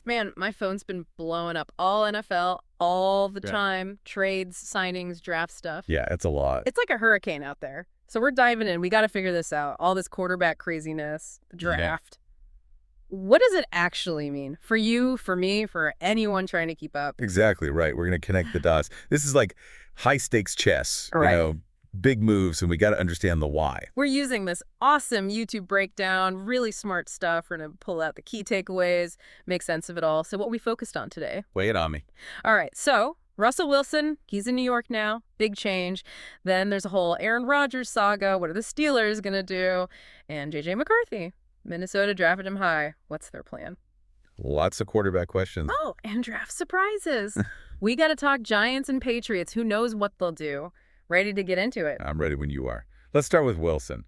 Man, my phone's been blowing up all NFL all the Right. time. Trades, signings, draft stuff. Yeah, it's a lot. It's like a hurricane out there. So we're diving in. We got to figure this out. All this quarterback craziness, the draft. What does it actually mean for you, for me, for anyone trying to keep up? Exactly right. We're going to connect the dots. This is like high-stakes chess, Right. big moves, and we got to understand the why. We're using this awesome YouTube breakdown, really smart stuff. We're going to pull out the key takeaways, make sense of it all. So what we focused on today. Weigh it on me. All right, so Russell Wilson, he's in New York now, big change. Then there's a whole Aaron Rodgers saga. What are the Steelers going to do? And J.J. McCarthy, Minnesota drafted him high. What's their plan? Lots of quarterback questions. Oh, and draft surprises. We got to talk Giants and Patriots. Who knows what they'll do? Ready to get into it. I'm ready when you are. Let's start with Wilson.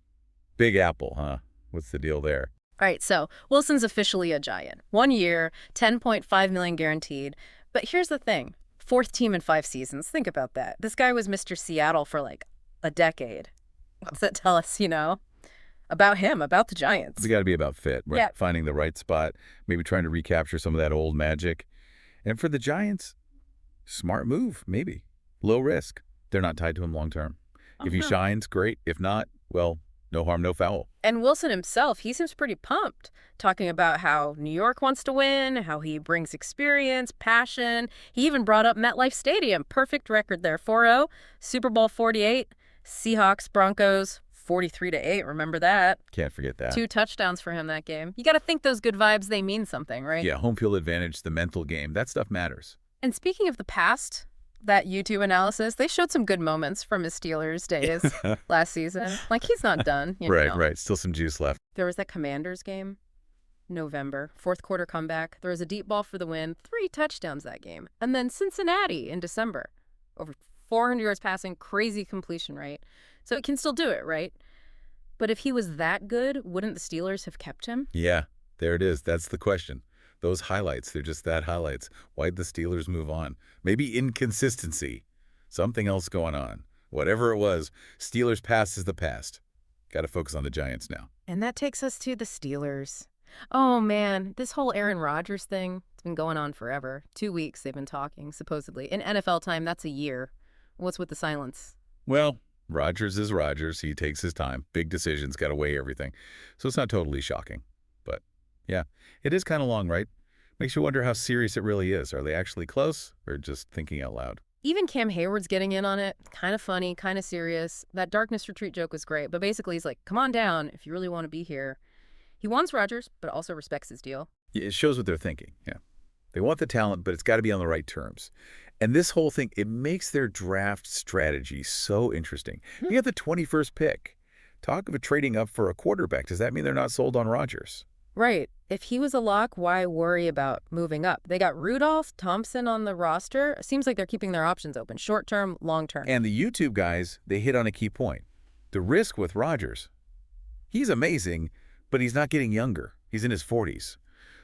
Big Apple, huh? What's the deal there? All right, so Wilson's officially a Giant. 1 year, $10.5 million guaranteed. But here's the thing. 4th team in 5 seasons. Think about that. This guy was Mr. Seattle for like a decade. What's that tell us, about him, about the Giants? It's got to be about fit, right? Yeah. Finding the right spot, maybe trying to recapture some of that old magic. And for the Giants, smart move, maybe. Low risk. They're not tied to him long term. If he shines, great. If not, well, no harm, no foul. And Wilson himself, he seems pretty pumped, talking about how New York wants to win, how he brings experience, passion. He even brought up MetLife Stadium. Perfect record there, 4-0. Super Bowl 48. Seahawks, Broncos, 43-8. Remember that? Can't forget that. 2 touchdowns for him that game. You got to think those good vibes, they mean something, right? Yeah, home field advantage, the mental game, that stuff matters. And speaking of the past, that YouTube analysis, they showed some good moments from his Steelers days last season. Like, he's not done. Right. Still some juice left. There was that Commanders game, November, 4th quarter comeback. There was a deep ball for the win, 3 touchdowns that game. And then Cincinnati in December, over 400 yards passing, crazy completion rate. So it can still do it, right? But if he was that good, wouldn't the Steelers have kept him? Yeah, there it is. That's the question. Those highlights, they're just that highlights. Why'd the Steelers move on? Maybe inconsistency. Something else going on. Whatever it was, Steelers past is the past. Got to focus on the Giants now. And that takes us to the Steelers. Oh, man, this whole Aaron Rodgers thing, it's been going on forever. 2 weeks they've been talking, supposedly. In NFL time, that's a year. What's with the silence? Well, Rodgers is Rodgers. He takes his time. Big decisions, got to weigh everything. So it's not totally shocking. But, yeah, it is kind of long, right? Makes you wonder how serious it really is. Are they actually close or just thinking out loud? Even Cam Hayward's getting in on it. Kind of funny, kind of serious. That darkness retreat joke was great. But basically, he's like, come on down if you really want to be here. He wants Rodgers, but also respects his deal. Yeah, it shows what they're thinking. Yeah, they want the talent, but it's got to be on the right terms. And this whole thing, it makes their draft strategy so interesting. You have the 21st pick. Talk of trading up for a quarterback. Does that mean they're not sold on Rodgers? Right. If he was a lock, why worry about moving up? They got Rudolph, Thompson on the roster. Seems like they're keeping their options open, short term, long term. And the YouTube guys, they hit on a key point. The risk with Rodgers. He's amazing, but he's not getting younger. He's in his 40s.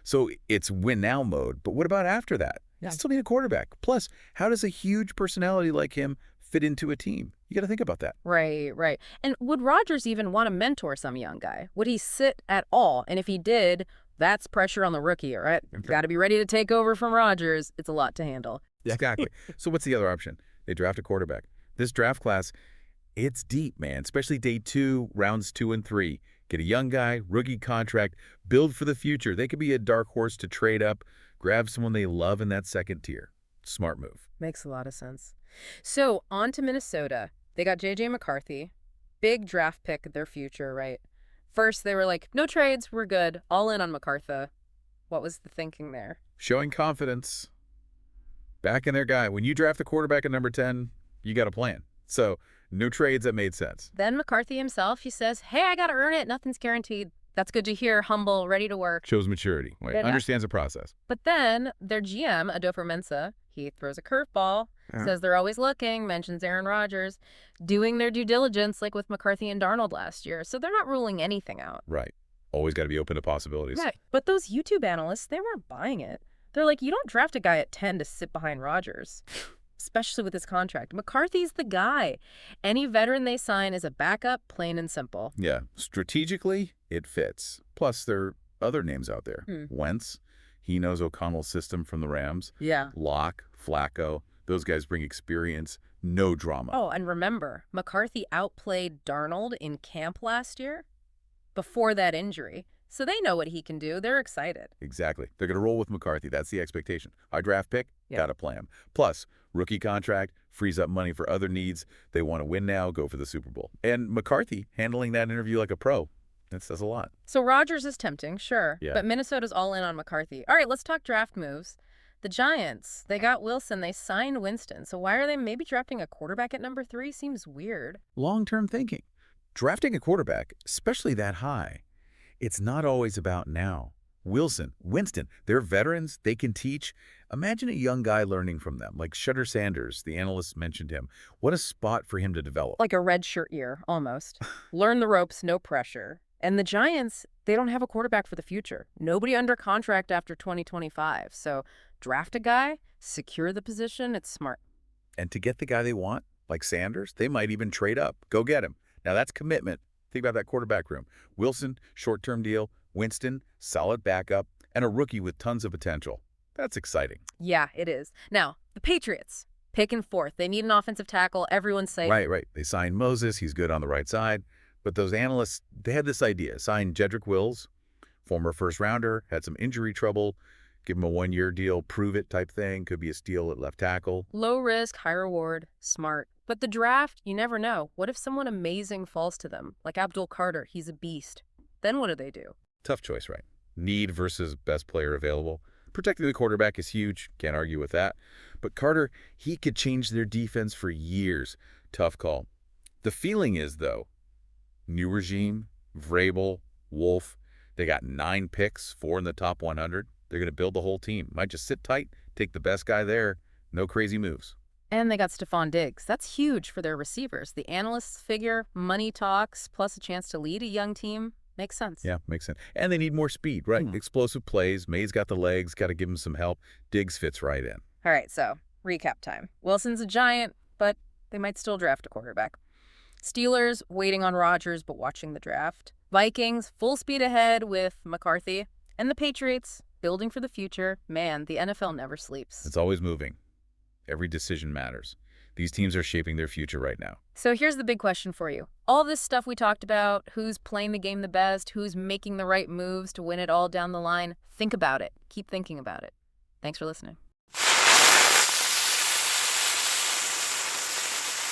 So it's win now mode. But what about after that? Yeah. You still need a quarterback. Plus, how does a huge personality like him fit into a team? You got to think about that. Right. And would Rodgers even want to mentor some young guy? Would he sit at all? And if he did, that's pressure on the rookie, all right? Got to be ready to take over from Rodgers. It's a lot to handle. Exactly. So what's the other option? They draft a quarterback. This draft class, it's deep, man, especially day 2, rounds 2 and 3. Get a young guy, rookie contract, build for the future. They could be a dark horse to trade up, grab someone they love in that second tier. Smart move. Makes a lot of sense. So on to Minnesota. They got J.J. McCarthy, big draft pick of their future, right? First, they were like, no trades, we're good, all in on McCarthy. What was the thinking there? Showing confidence. Back in their guy. When you draft a quarterback at number 10, you got a plan. So no trades, that made sense. Then McCarthy himself, he says, hey, I got to earn it. Nothing's guaranteed. That's good to hear. Humble, ready to work. Shows maturity. Right. Understands the process. But then their GM, Adolfo Mensa, he throws a curveball, says they're always looking, mentions Aaron Rodgers, doing their due diligence like with McCarthy and Darnold last year. So they're not ruling anything out. Right. Always got to be open to possibilities. Right. But those YouTube analysts, they weren't buying it. They're like, you don't draft a guy at 10 to sit behind Rodgers, especially with his contract. McCarthy's the guy. Any veteran they sign is a backup, plain and simple. Yeah. Strategically, it fits. Plus, there are other names out there. Wentz. He knows O'Connell's system from the Rams. Yeah. Locke, Flacco, those guys bring experience, no drama. Oh, and remember, McCarthy outplayed Darnold in camp last year before that injury. So they know what he can do. They're excited. Exactly. They're going to roll with McCarthy. That's the expectation. Our draft pick, Yeah. got to play him. Plus, rookie contract, frees up money for other needs. They want to win now, go for the Super Bowl. And McCarthy handling that interview like a pro. That says a lot. So Rodgers is tempting, sure. Yeah. But Minnesota's all in on McCarthy. All right, let's talk draft moves. The Giants, they got Wilson. They signed Winston. So why are they maybe drafting a quarterback at number 3? Seems weird. Long-term thinking. Drafting a quarterback, especially that high, it's not always about now. Wilson, Winston, they're veterans. They can teach. Imagine a young guy learning from them, like Shedeur Sanders. The analysts mentioned him. What a spot for him to develop. Like a red shirt year, almost. Learn the ropes, no pressure. And the Giants, they don't have a quarterback for the future. Nobody under contract after 2025. So draft a guy, secure the position. It's smart. And to get the guy they want, like Sanders, they might even trade up. Go get him. Now that's commitment. Think about that quarterback room. Wilson, short-term deal. Winston, solid backup. And a rookie with tons of potential. That's exciting. Yeah, it is. Now, the Patriots, picking 4th. They need an offensive tackle. Everyone's saying. Right. They signed Moses. He's good on the right side. But those analysts, they had this idea. Signed Jedrick Wills, former first-rounder, had some injury trouble. Give him a 1-year deal, prove it type thing. Could be a steal at left tackle. Low risk, high reward, smart. But the draft, you never know. What if someone amazing falls to them? Like Abdul Carter, he's a beast. Then what do they do? Tough choice, right? Need versus best player available. Protecting the quarterback is huge. Can't argue with that. But Carter, he could change their defense for years. Tough call. The feeling is, though, new regime, Vrabel, Wolf, they got 9 picks, 4 in the top 100. They're going to build the whole team. Might just sit tight, take the best guy there. No crazy moves. And they got Stephon Diggs. That's huge for their receivers. The analysts figure money talks plus a chance to lead a young team. Makes sense. Yeah, makes sense. And they need more speed, right? Explosive plays. May's got the legs, got to give him some help. Diggs fits right in. All right, so recap time. Wilson's a giant, but they might still draft a quarterback. Steelers waiting on Rodgers but watching the draft. Vikings full speed ahead with McCarthy. And the Patriots building for the future. Man, the NFL never sleeps. It's always moving. Every decision matters. These teams are shaping their future right now. So here's the big question for you. All this stuff we talked about, who's playing the game the best, who's making the right moves to win it all down the line, think about it. Keep thinking about it. Thanks for listening.